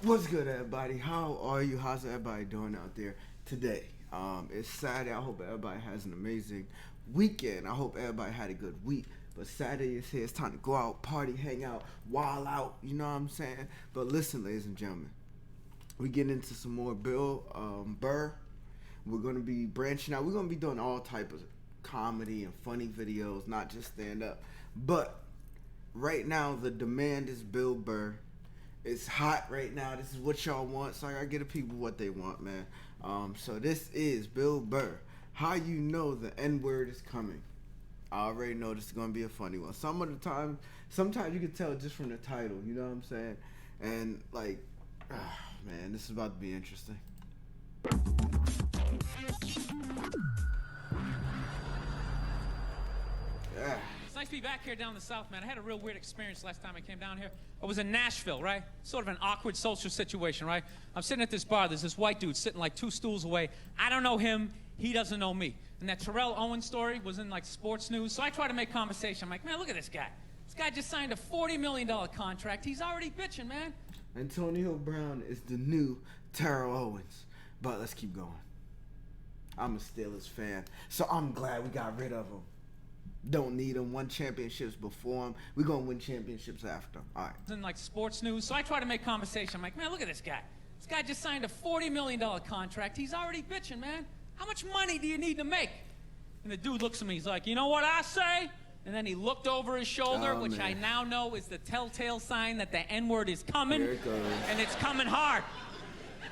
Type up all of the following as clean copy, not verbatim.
What's good, everybody? How are you? How's everybody doing out there today? It's Saturday. I hope everybody has an amazing weekend. I hope everybody had a good week. But Saturday is here. It's time to go out, party, hang out, wild out. You know what I'm saying? But listen, ladies and gentlemen, we get into some more Burr. We're going to be branching out. We're going to be doing all type of comedy and funny videos, not just stand up. But right now, the demand is Bill Burr. It's hot right now. This is what y'all want, so I gotta get the people what they want, man. So this is Bill Burr. How you know the N-word is coming? I already know this is gonna be a funny one. Sometimes you can tell just from the title. You know what I'm saying? And like, man, this is about to be interesting. Yeah. It's nice to be back here down in the South, man. I had a real weird experience last time I came down here. I was in Nashville, right? Sort of an awkward social situation, right? I'm sitting at this bar. There's this white dude sitting like 2 stools away. I don't know him. He doesn't know me. And that Terrell Owens story was in like sports news. So I try to make conversation. I'm like, man, look at this guy. This guy just signed a $40 million contract. He's already bitching, man. Antonio Brown is the new Terrell Owens. But let's keep going. I'm a Steelers fan, so I'm glad we got rid of him. Don't need him. Won championships before him. We're going to win championships after him. All right. In like sports news. So I try to make conversation. I'm like, man, look at this guy. This guy just signed a $40 million contract. He's already bitching, man. How much money do you need to make? And the dude looks at me. He's like, you know what I say? And then he looked over his shoulder, which I now know is the telltale sign that the N-word is coming. Here it goes. And it's coming hard.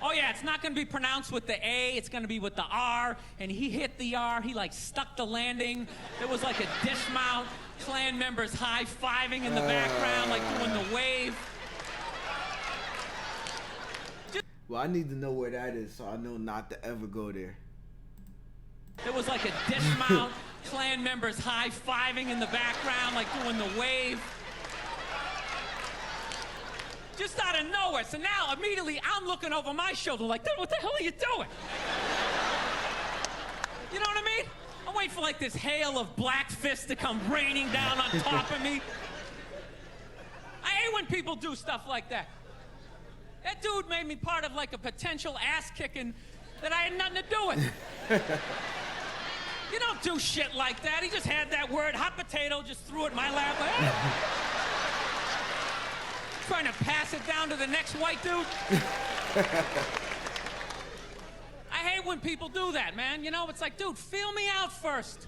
Oh yeah, it's not gonna be pronounced with the A, it's gonna be with the R, and he hit the R, he like stuck the landing. There was like a dismount, Klan members high-fiving in the background, like doing the wave. Well, I need to know where that is so I know not to ever go there. There was like a dismount, Klan members high-fiving in the background, like doing the wave. Just out of nowhere. So now, immediately, I'm looking over my shoulder like, dude, what the hell are you doing? You know what I mean? I'm waiting for like this hail of black fists to come raining down on top of me. I hate when people do stuff like that. That dude made me part of like a potential ass-kicking that I had nothing to do with. You don't do shit like that. He just had that word, hot potato, just threw it in my lap. Like, hey. Trying to pass it down to the next white dude. I hate when people do that, man. You know, it's like, dude, feel me out first.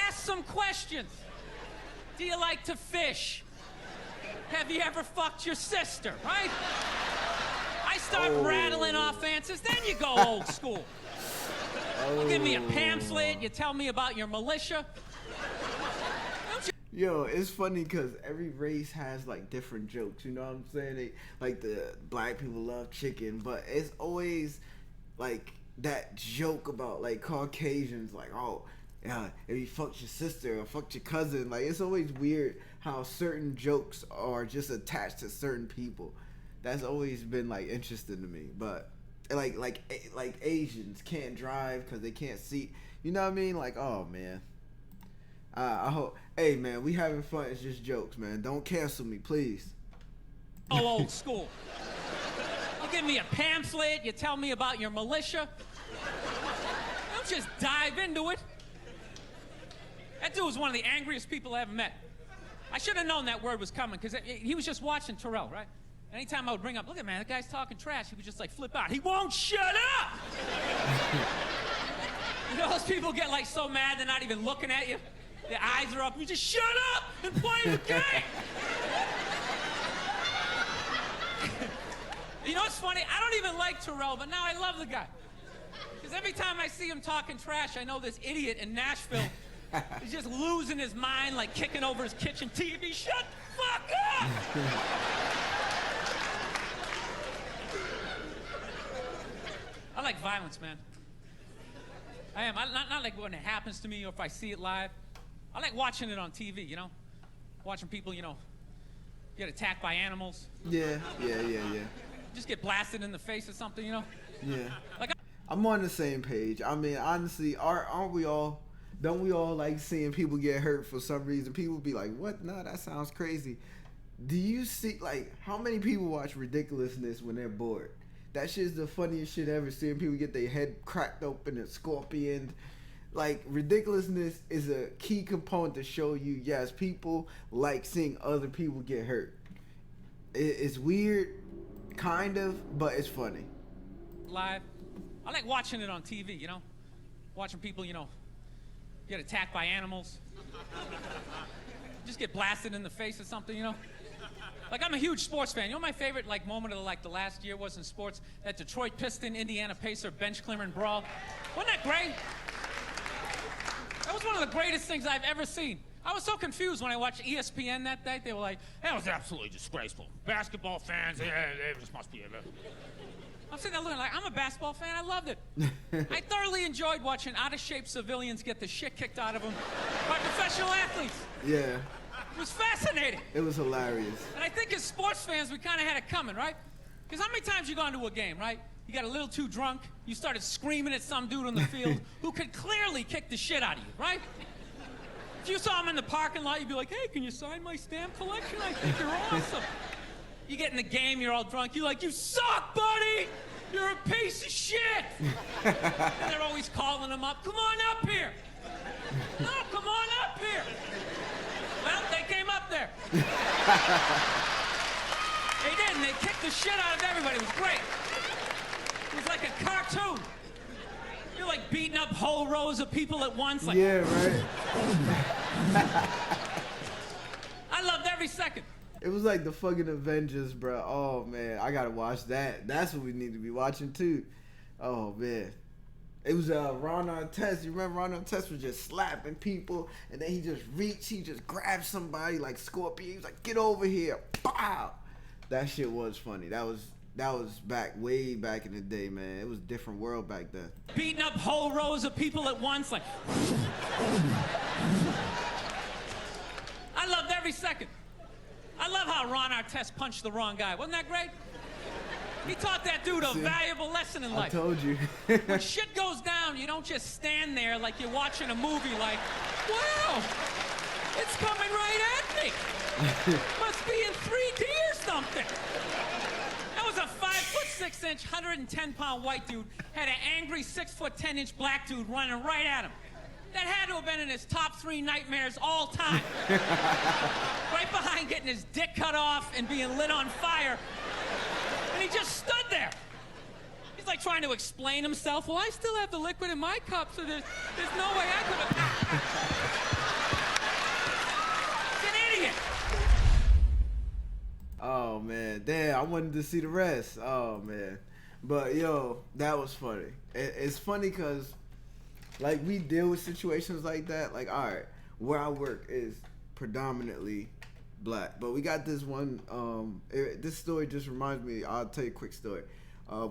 Ask some questions. Do you like to fish? Have you ever fucked your sister, right? I start rattling off answers, then you go old school. You give me a pamphlet, you tell me about your militia. Yo, it's funny because every race has like different jokes, you know what I'm saying? Like the black people love chicken, but it's always like that joke about like Caucasians, like, oh, yeah, if you fucked your sister or fucked your cousin, like it's always weird how certain jokes are just attached to certain people. That's always been like interesting to me. But like Asians can't drive because they can't see, you know what I mean? Like, oh man. I hope. Hey, man, we having fun. It's just jokes, man. Don't cancel me, please. Oh, old school. You give me a pamphlet. You tell me about your militia. Don't just dive into it. That dude was one of the angriest people I ever met. I should have known that word was coming because he was just watching Terrell, right? Anytime I would bring up, look at man, that guy's talking trash, he would just like flip out. He won't shut up! You know those people get like so mad they're not even looking at you? Their eyes are up. You just shut up and play the game. You know what's funny? I don't even like Terrell, but now I love the guy. Because every time I see him talking trash, I know this idiot in Nashville is just losing his mind, like kicking over his kitchen TV. Shut the fuck up! I like violence, man. I am. Not like when it happens to me or if I see it live. I like watching it on TV, you know? Watching people, you know, get attacked by animals. Yeah. Just get blasted in the face or something, you know? Yeah. Like I'm on the same page. I mean, honestly, aren't we all? Don't we all like seeing people get hurt for some reason? People be like, what? No, that sounds crazy. Do you see, like, how many people watch Ridiculousness when they're bored? That shit's the funniest shit ever. Seeing people get their head cracked open and scorpion. Like, Ridiculousness is a key component to show you, yes, people like seeing other people get hurt. It's weird, kind of, but it's funny. Live. I like watching it on TV, you know? Watching people, you know, get attacked by animals. Just get blasted in the face or something, you know? Like, I'm a huge sports fan. You know my favorite, like, moment of, like, the last year was in sports? That Detroit Piston, Indiana Pacer, bench clearing brawl. Wasn't that great? That was one of the greatest things I've ever seen. I was so confused when I watched ESPN that day. They were like, that was absolutely disgraceful. Basketball fans, yeah, they just must be a little. I'm sitting there looking like, I'm a basketball fan. I loved it. I thoroughly enjoyed watching out-of-shape civilians get the shit kicked out of them by professional athletes. Yeah. It was fascinating. It was hilarious. And I think as sports fans, we kind of had it coming, right? Because how many times you gone to a game, right? You got a little too drunk, you started screaming at some dude on the field who could clearly kick the shit out of you, right? If you saw him in the parking lot, you'd be like, hey, can you sign my stamp collection? I think you're awesome. You get in the game, you're all drunk, you're like, you suck, buddy! You're a piece of shit! And they're always calling him up, come on up here! No, come on up here! Well, they came up there. They did, and they kicked the shit out of everybody. It was great. It was like a cartoon. You're like beating up whole rows of people at once. Like, yeah, right. I loved every second. It was like the fucking Avengers, bro. Oh, man. I gotta watch that. That's what we need to be watching, too. Oh, man. It was Ron Artest. You remember Ron Artest was just slapping people, and then he just grabbed somebody like Scorpion. He was like, get over here. Pow! That shit was funny. That was way back in the day, man. It was a different world back then. Beating up whole rows of people at once, like. I loved every second. I love how Ron Artest punched the wrong guy. Wasn't that great? He taught that dude a valuable lesson in life. I told you. When shit goes down, you don't just stand there like you're watching a movie like, wow, it's coming right at me. Must be in 3D or something. That was a 5'6", 110-pound white dude, had an angry 6'10" black dude running right at him. That had to have been in his top 3 nightmares all time. Right behind getting his dick cut off and being lit on fire. And he just stood there. He's like trying to explain himself. Well, I still have the liquid in my cup, so there's no way I could have. He's an idiot. Oh, man. Damn, I wanted to see the rest. Oh, man. But, yo, that was funny. It's funny because, like, we deal with situations like that. Like, all right, where I work is predominantly black, but we got this one. This story just reminds me. I'll tell you a quick story.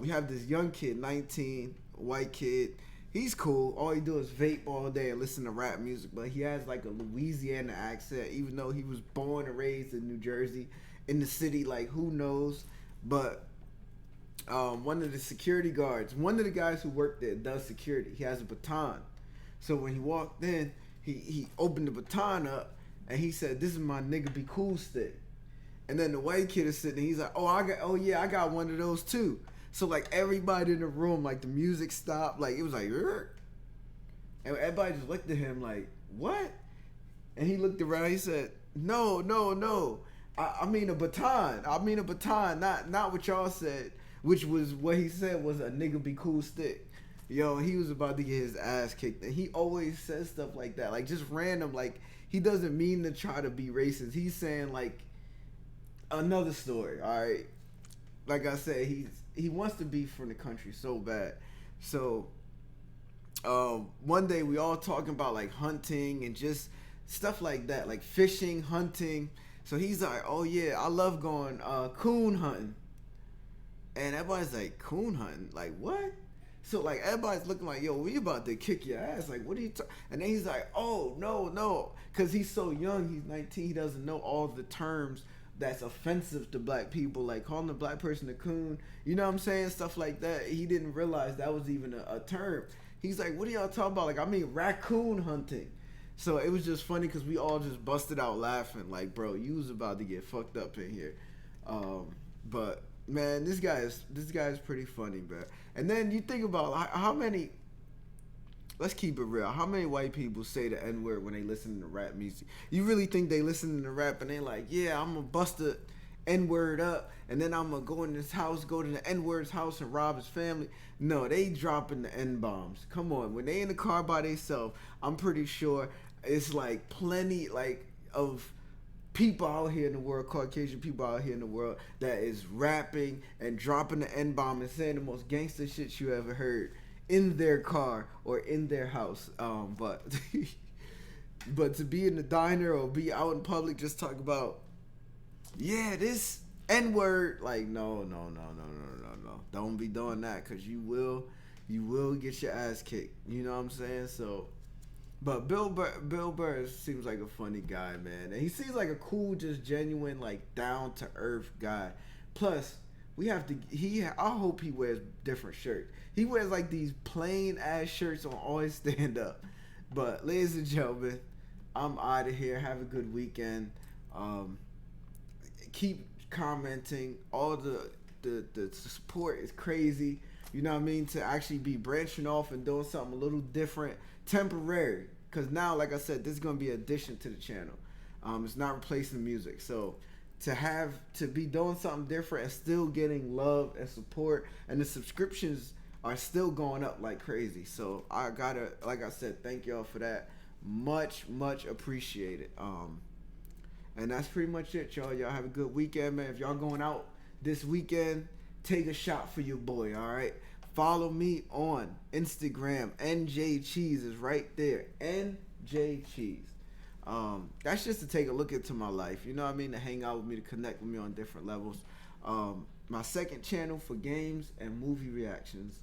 We have this young kid, 19, white kid. He's cool. All he do is vape all day and listen to rap music, but he has like a Louisiana accent, even though he was born and raised in New Jersey, in the city. Like, who knows? But one of the security guards, one of the guys who worked there, does security. He has a baton. So when he walked in, he opened the baton up. And he said, "This is my nigga be cool stick." And then the white kid is sitting there. He's like, "Oh yeah, I got one of those too." So like everybody in the room, like the music stopped. Like it was like, "Rrr." And everybody just looked at him like, "What?" And he looked around. He said, "No. I mean a baton. Not what y'all said." Which was what he said was a nigga be cool stick. Yo, he was about to get his ass kicked. And he always says stuff like that, like just random, like. He doesn't mean to try to be racist. He's saying like another story, all right? Like I said, he wants to be from the country so bad. So one day we all talking about like hunting and just stuff like that, like fishing, hunting. So he's like, "Oh yeah, I love going coon hunting." And everybody's like, "Coon hunting? Like what?" So like everybody's looking like, "Yo, we about to kick your ass." Like, what are you and then he's like, "Oh, no. Because he's so young, he's 19, he doesn't know all the terms that's offensive to black people. Like calling a black person a coon, you know what I'm saying? Stuff like that. He didn't realize that was even a term. He's like, "What are y'all talking about?" Like, I mean raccoon hunting. So it was just funny because we all just busted out laughing. Like, bro, you was about to get fucked up in here. But man, this guy is pretty funny, man. And then you think about how many. Let's keep it real. How many white people say the N word when they listen to rap music? You really think they listen to rap and they like, yeah, I'm gonna bust the N word up, and then I'm gonna go in this house, go to the N word's house and rob his family? No, they dropping the N bombs. Come on, when they in the car by themselves, I'm pretty sure it's like plenty like of people out here in the world, Caucasian people out here in the world, that is rapping and dropping the N bomb and saying the most gangster shit you ever heard in their car or in their house. But but to be in the diner or be out in public just talk about, yeah, this N word, like no. Don't be doing that, cause you will get your ass kicked. You know what I'm saying? So, but Bill Burr seems like a funny guy, man, and he seems like a cool, just genuine, like down to earth guy. Plus, I hope he wears different shirts. He wears like these plain ass shirts on all his stand up. But ladies and gentlemen, I'm out of here. Have a good weekend. Keep commenting. All the support is crazy. You know what I mean? To actually be branching off and doing something a little different, temporary. Because now, like I said, this is going to be an addition to the channel. It's not replacing music. So to be doing something different and still getting love and support, and the subscriptions are still going up like crazy. So I gotta, like I said, thank y'all for that. Much appreciated. And that's pretty much it, y'all. Y'all have a good weekend, man. If y'all going out this weekend, take a shot for your boy, all right? Follow me on Instagram. Njcheese is right there. Njcheese. That's just to take a look into my life, you know what I mean, to hang out with me, to connect with me on different levels. My second channel for games and movie reactions,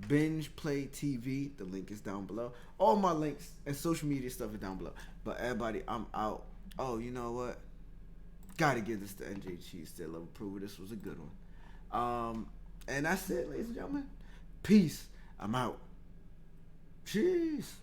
BINGEPLAYTV, the link is down below. All my links and social media stuff is down below. But everybody, I'm out. Oh, you know what, gotta give this to Njcheese still of approval. This was a good one. And that's it, ladies and gentlemen. Peace. I'm out. Cheese.